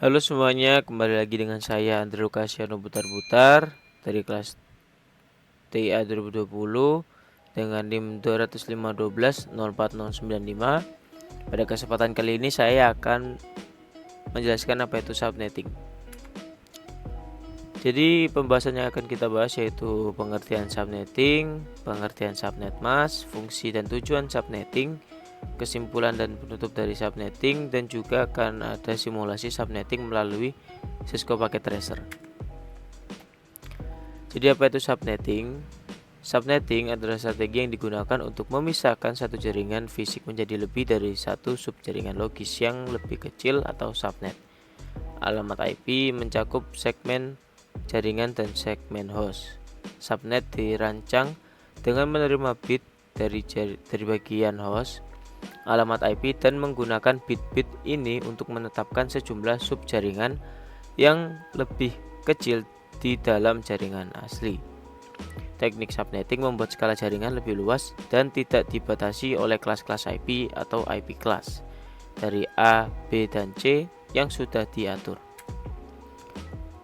Halo semuanya, kembali lagi dengan saya Andre Lukasiano Butar-Butar dari kelas TIA 2020 dengan NIM 205120495. Pada kesempatan kali ini saya akan menjelaskan apa itu subnetting. Jadi pembahasan yang akan kita bahas yaitu pengertian subnetting, pengertian subnet mask, fungsi dan tujuan subnetting, kesimpulan dan penutup dari subnetting, dan juga akan ada simulasi subnetting melalui Cisco Packet Tracer. Jadi apa itu subnetting? Subnetting adalah strategi yang digunakan untuk memisahkan satu jaringan fisik menjadi lebih dari satu subjaringan logis yang lebih kecil atau subnet. Alamat IP mencakup segmen jaringan dan segmen host. Subnet dirancang dengan menerima bit dari bagian host, alamat IP, dan menggunakan bit-bit ini untuk menetapkan sejumlah subjaringan yang lebih kecil di dalam jaringan asli. Teknik subnetting membuat skala jaringan lebih luas dan tidak dibatasi oleh kelas-kelas IP atau IP class dari A, B, dan C yang sudah diatur.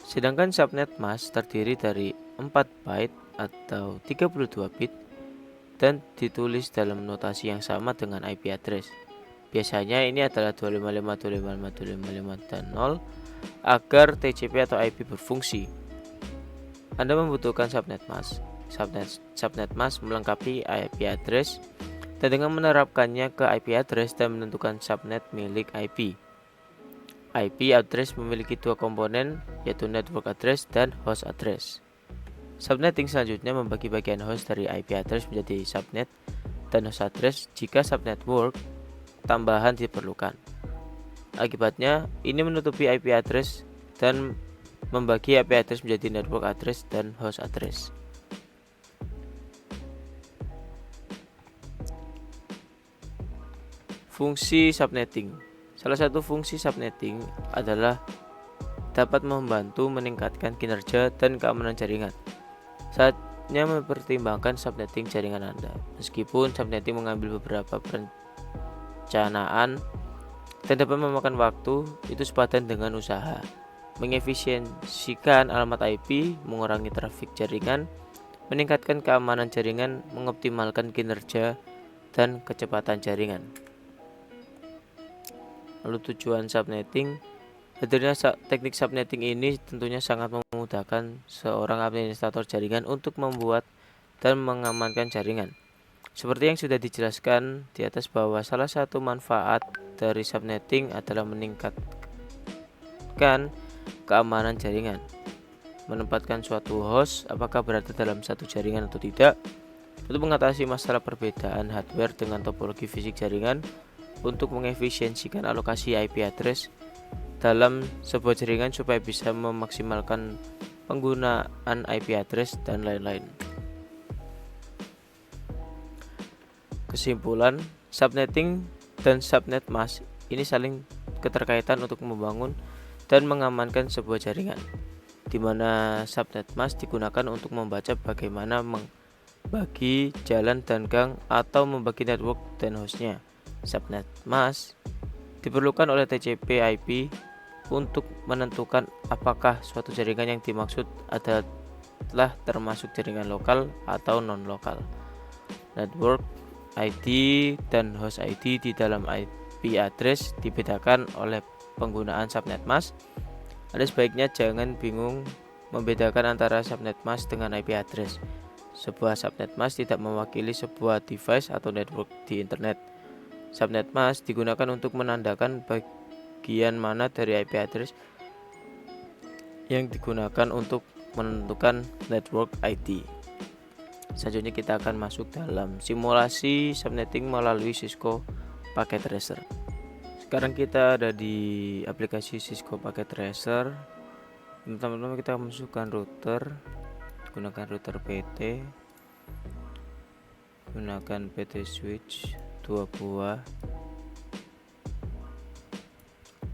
Sedangkan subnet mask terdiri dari 4 byte atau 32 bit dan ditulis dalam notasi yang sama dengan IP address. Biasanya ini adalah 255.255.255 dan 0 agar TCP atau IP berfungsi. Anda membutuhkan subnet mask. Subnet mask melengkapi IP address dan dengan menerapkannya ke IP address dan menentukan subnet milik IP. IP address memiliki dua komponen, yaitu network address dan host address. Subnetting selanjutnya membagi bagian host dari IP address menjadi subnet dan host address jika subnetwork tambahan diperlukan. Akibatnya, ini menutupi IP address dan membagi IP address menjadi network address dan host address. Fungsi subnetting. Salah satu fungsi subnetting adalah dapat membantu meningkatkan kinerja dan keamanan jaringan. Saatnya mempertimbangkan subnetting jaringan Anda. Meskipun subnetting mengambil beberapa perencanaan dan dapat memakan waktu, itu sepadan dengan usaha mengefisiensikan alamat IP, mengurangi trafik jaringan, meningkatkan keamanan jaringan, mengoptimalkan kinerja dan kecepatan jaringan. Lalu tujuan subnetting. Hadirnya teknik subnetting ini tentunya sangat memudahkan seorang administrator jaringan untuk membuat dan mengamankan jaringan. Seperti yang sudah dijelaskan di atas bahwa salah satu manfaat dari subnetting adalah meningkatkan keamanan jaringan. Menempatkan suatu host apakah berada dalam satu jaringan atau tidak, untuk mengatasi masalah perbedaan hardware dengan topologi fisik jaringan, untuk mengefisiensikan alokasi IP address dalam sebuah jaringan supaya bisa memaksimalkan penggunaan IP address dan lain-lain. Kesimpulan, subnetting dan subnet mask ini saling keterkaitan untuk membangun dan mengamankan sebuah jaringan, di mana subnet mask digunakan untuk membaca bagaimana membagi jalan dan gang atau membagi network dan hostnya. Subnet mask diperlukan oleh TCP IP untuk menentukan apakah suatu jaringan yang dimaksud adalah termasuk jaringan lokal atau non-lokal. Network ID dan host ID di dalam IP address dibedakan oleh penggunaan subnet mask. Ada sebaiknya jangan bingung membedakan antara subnet mask dengan IP address. Sebuah subnet mask tidak mewakili sebuah device atau network di internet. Subnet mask digunakan untuk menandakan bagian mana dari IP address yang digunakan untuk menentukan network ID. Selanjutnya kita akan masuk dalam simulasi subnetting melalui Cisco Packet Tracer. Sekarang kita ada di aplikasi Cisco Packet Tracer. Teman-teman, kita masukkan router, gunakan router PT, gunakan PT switch 2 buah,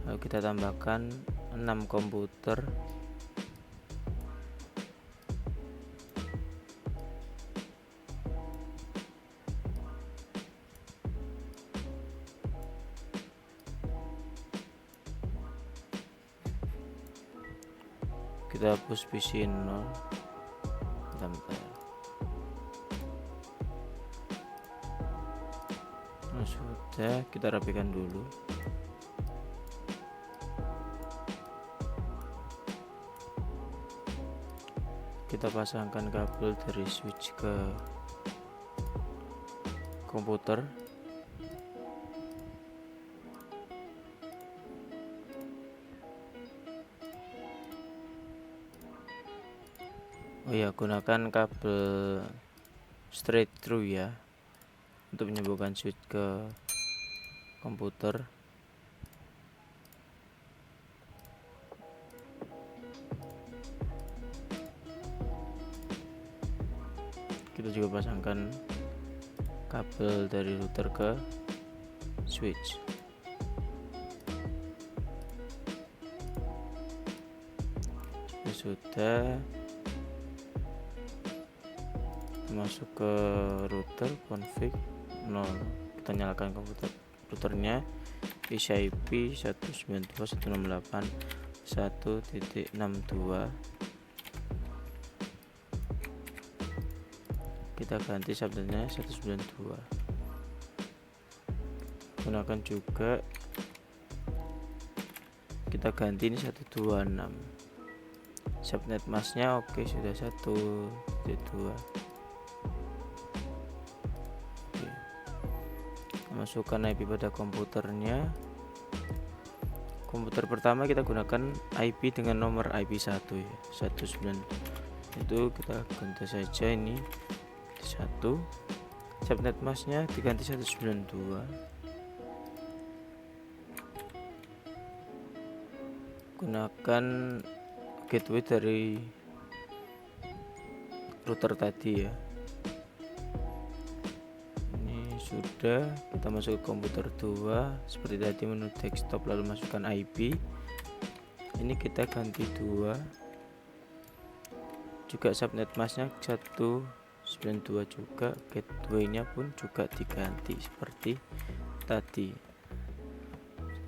lalu kita tambahkan 6 komputer. kita hapus PC 0. Bentar. Nah, sudah, kita rapikan dulu. Kita pasangkan kabel dari switch ke komputer. Oh ya, gunakan kabel straight through ya untuk menyambungkan switch ke komputer. Kita juga pasangkan kabel dari router ke switch. Sudah, masuk ke router, config 0. Kita nyalakan komputer routernya, isi IP 192.168.1.62. Kita ganti subnetnya 192. Gunakan juga, kita ganti ini 126. Subnet masknya oke, sudah 1.2. Masukkan IP pada komputernya. Komputer pertama kita gunakan IP dengan nomor IP 1 ya, 19. Itu kita ganti saja ini 1. Subnet masknya diganti 192. Gunakan gateway dari router tadi ya. Sudah, kita masuk ke komputer 2 seperti tadi, menu desktop lalu masukkan IP. Ini kita ganti 2. Juga subnet masknya 192 juga, gateway-nya pun juga diganti seperti tadi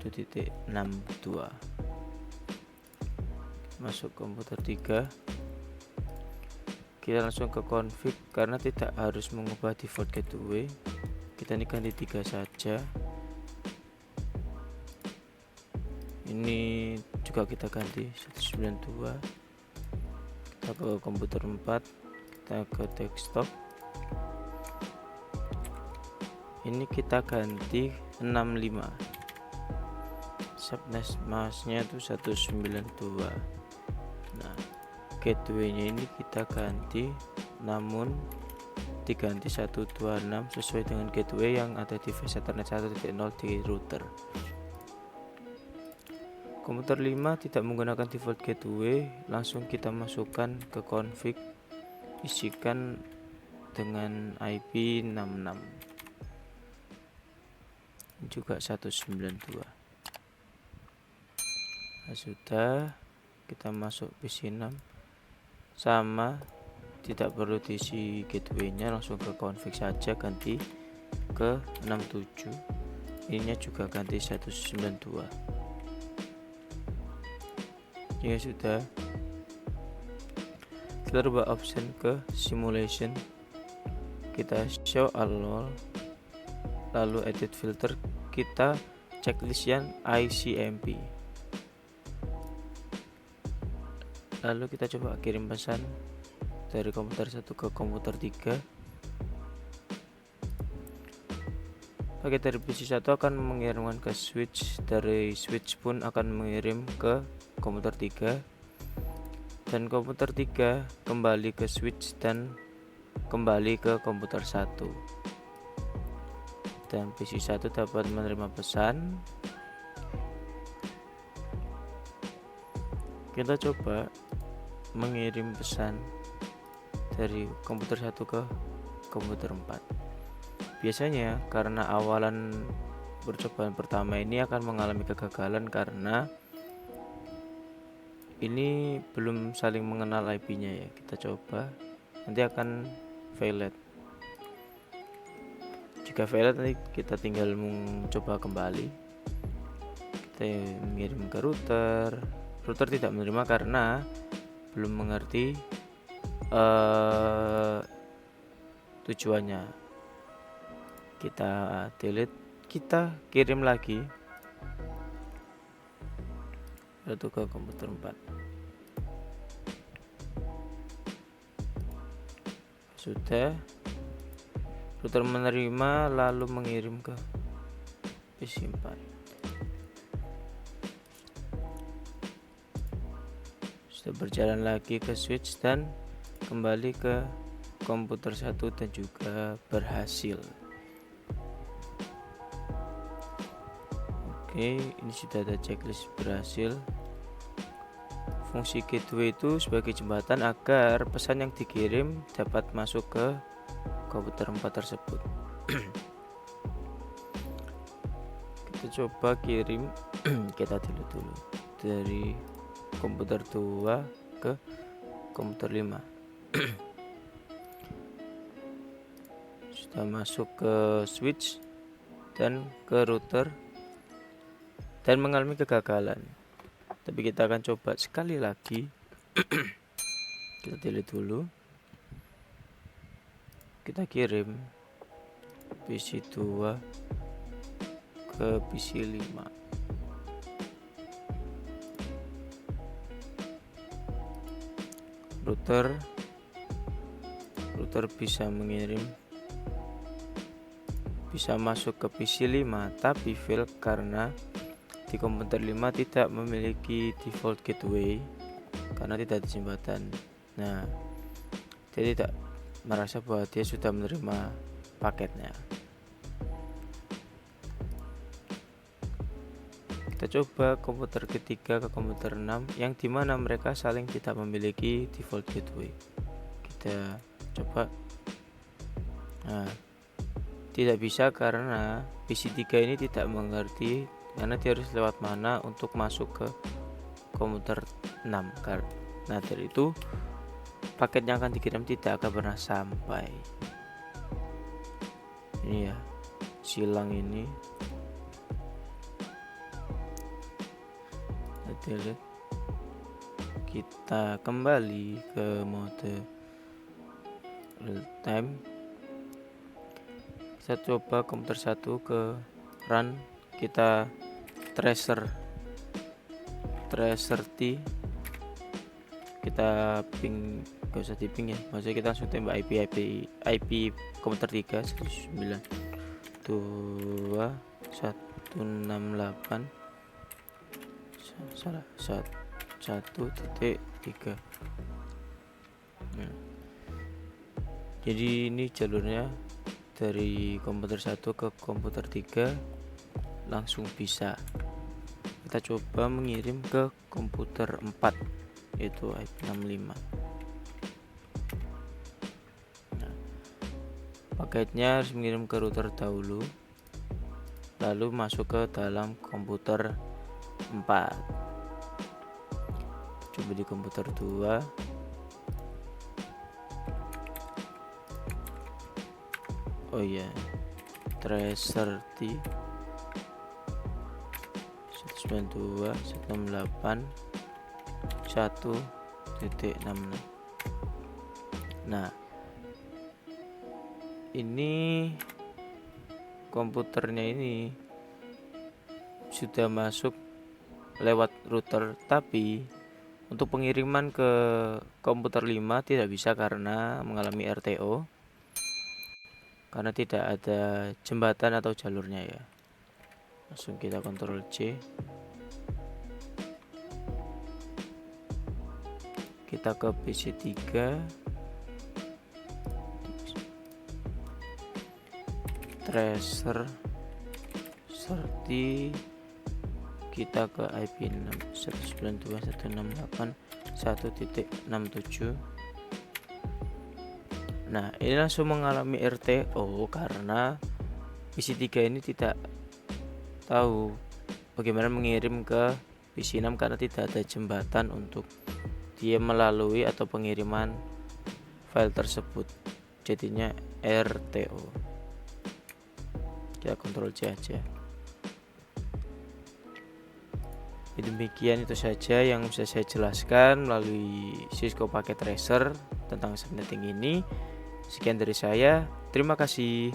1.62. Masuk komputer 3. Kita langsung ke config karena tidak harus mengubah default gateway. Kita ini ganti 3 saja. Ini juga kita ganti 192. Kita ke komputer 4, kita ke desktop. Ini kita ganti 65. Subnet masknya itu 192. Nah, gateway-nya ini kita ganti, namun diganti 126 sesuai dengan gateway yang ada di flash Ethernet 1.0 di router. Komputer 5 tidak menggunakan default gateway, langsung kita masukkan ke config, isikan dengan IP 66 juga 192. Nah, sudah, kita masuk PC 6 sama, tidak perlu diisi gateway-nya, langsung ke config saja, ganti ke 67. Ininya juga ganti 192. Ya sudah, kita rubah option ke simulation, kita show all, lalu edit filter, kita checklist yang ICMP, lalu kita coba kirim pesan dari komputer 1 ke komputer 3. Paket dari PC 1 akan mengirimkan ke switch, dari switch pun akan mengirim ke komputer 3, dan komputer 3 kembali ke switch dan kembali ke komputer 1, dan PC 1 dapat menerima pesan. Kita coba mengirim pesan dari komputer 1 ke komputer 4. Biasanya karena awalan percobaan pertama ini akan mengalami kegagalan karena ini belum saling mengenal IP-nya ya. Kita coba, nanti akan valid. Jika valid, nanti kita tinggal mencoba kembali. Kita mengirim ke router. Router tidak menerima karena belum mengerti tujuannya. Kita delete, kita kirim lagi lalu ke komputer 4. Sudah, router menerima lalu mengirim ke PC 4. Sudah berjalan lagi ke switch dan kembali ke komputer 1 dan juga berhasil. Oke, ini sudah ada checklist berhasil. Fungsi gateway itu sebagai jembatan agar pesan yang dikirim dapat masuk ke komputer 4 tersebut. Kita coba kirim kita dulu dari komputer 2 ke komputer 5. Sudah masuk ke switch dan ke router dan mengalami kegagalan. Tapi kita akan coba sekali lagi. Kita delete dulu. Kita kirim PC 2 ke PC 5. Router bisa mengirim, bisa masuk ke PC 5 tapi fail karena di komputer 5 tidak memiliki default gateway karena tidak ada jembatan. Nah, dia tidak merasa bahwa dia sudah menerima paketnya. Kita coba komputer ketiga ke komputer 6 yang dimana mereka saling tidak memiliki default gateway. Kita coba. Nah, tidak bisa karena PC 3 ini tidak mengerti karena dia harus lewat mana untuk masuk ke komputer 6. Nah, dari itu paket yang akan dikirim tidak akan pernah sampai. Ini ya, silang ini. Delete. Kita kembali ke mode real time. Kita coba komputer 1 ke run. Kita tracer T, kita ping, gak usah di ping ya, maksudnya kita langsung tembak IP komputer 3 192.168 salah 1.3. Jadi ini jalurnya dari komputer 1 ke komputer 3 langsung bisa. Kita coba mengirim ke komputer 4 yaitu IP65. Nah, paketnya harus mengirim ke router dahulu lalu masuk ke dalam komputer 4. Coba di komputer 2. Oh iya, tracer T 192.168.1.66. Nah, ini komputernya ini sudah masuk lewat router, tapi untuk pengiriman ke komputer 5 tidak bisa karena mengalami RTO, karena tidak ada jembatan atau jalurnya ya. Langsung kita Ctrl C. Kita ke PC 3. Tracer serti kita ke IP 192.168.1.67. Nah, ini langsung mengalami RTO karena PC 3 ini tidak tahu bagaimana mengirim ke PC 6 karena tidak ada jembatan untuk dia melalui atau pengiriman file tersebut, jadinya RTO. Kita Ctrl C aja. Demikian itu saja yang bisa saya jelaskan melalui Cisco Packet Tracer tentang subnetting ini. Sekian dari saya, terima kasih.